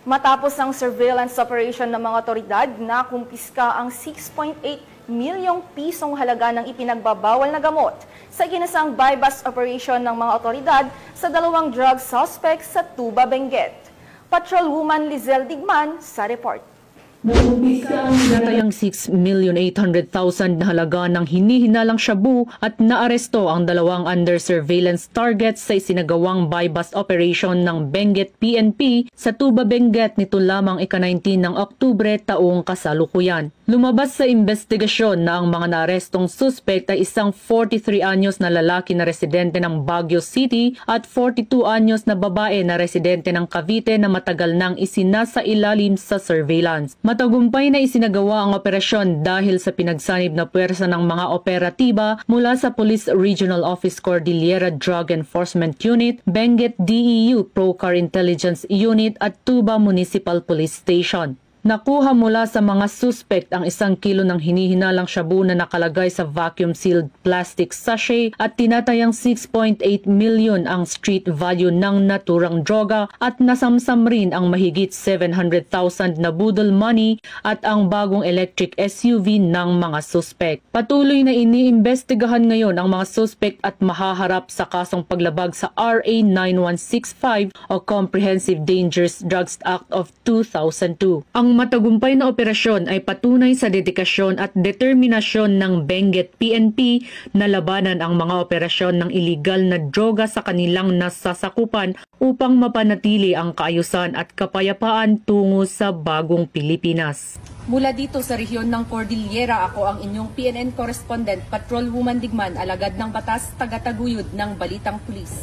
Matapos ang surveillance operation ng mga otoridad, nakumpiska ang 6.8 milyong pisong halaga ng ipinagbabawal na gamot sa ginasang buy-bust operation ng mga otoridad sa dalawang drug suspects sa Tuba, Benguet. Patrolwoman Lizelle Digman sa report. Natayang 6,800,000 na halaga ng hinihinalang shabu at naaresto ang dalawang under surveillance targets sa isinagawang buy-bust operation ng Benguet PNP sa Tuba, Benguet nito lamang ika-19 ng Oktubre taong kasalukuyan. Lumabas sa investigasyon na ang mga naarestong suspect ay isang 43 anyos na lalaki na residente ng Baguio City at 42 anyos na babae na residente ng Cavite na matagal nang isinasa ilalim sa surveillance. Matagumpay na isinagawa ang operasyon dahil sa pinagsanib na puwersa ng mga operatiba mula sa Police Regional Office Cordillera Drug Enforcement Unit, Benguet DEU Procar Intelligence Unit at Tuba Municipal Police Station. Nakuha mula sa mga suspect ang 1 kilo ng hinihinalang shabu na nakalagay sa vacuum-sealed plastic sachet at tinatayang 6.8 million ang street value ng naturang droga at nasamsam rin ang mahigit 700,000 na budol money at ang bagong electric SUV ng mga suspect. Patuloy na iniimbestigahan ngayon ang mga suspect at mahaharap sa kasong paglabag sa RA 9165 o Comprehensive Dangerous Drugs Act of 2002. Ang matagumpay na operasyon ay patunay sa dedikasyon at determinasyon ng Benguet PNP na labanan ang mga operasyon ng iligal na droga sa kanilang nasasakupan upang mapanatili ang kaayusan at kapayapaan tungo sa bagong Pilipinas. Mula dito sa rehiyon ng Cordillera, ako ang inyong PNN correspondent, Patrolwoman Digman, alagad ng batas, tagataguyod ng Balitang Pulis.